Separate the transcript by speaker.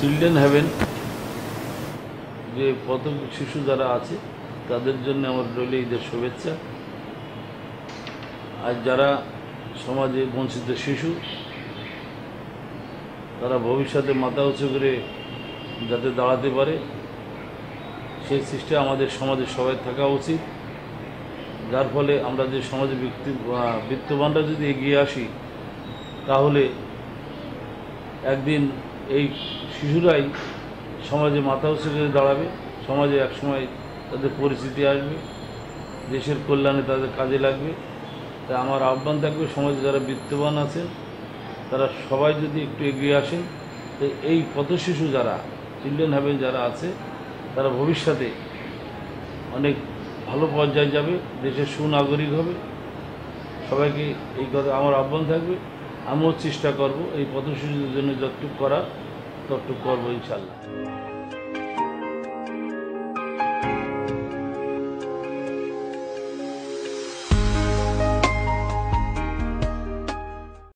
Speaker 1: Children haven যে পথ শিশু যারা আছে তাদের জন্য আমার রইল ঈদের শুভেচ্ছা। আর যারা সমাজে বঞ্চিত শিশু তারা ভবিষ্যতে মাথা উঁচু করে যাতে দাঁড়াতে পারে সেই চেষ্টা আমাদের সমাজে সবাই থাকা উচিত। যার ফলে আমরা যে সমাজে বিত্তবানরা যদি এগিয়ে আসি তাহলে একদিন এই শিশুরাই সমাজে মাথা উঁচু করে দাঁড়াবে, সমাজে একসময় তাদের পরিচিতি আসবে, দেশের কল্যাণে তাদের কাজে লাগবে। তাই আমার আহ্বান থাকবে সমাজে যারা বিত্তবান আছেন তারা সবাই যদি একটু এগিয়ে আসেন তো এই পথশিশু যারা চিলড্রেন হ্যাভেন যারা আছে তারা ভবিষ্যতে অনেক ভালো পর্যায়ে যাবে, দেশের সুনাগরিক হবে। সবাইকে এই কথা আমার আহ্বান থাকবে। আমিও চেষ্টা করব এই পথশিশুদের জন্য যতটুকু করা ততটুকু করবো ইনশাআল্লাহ।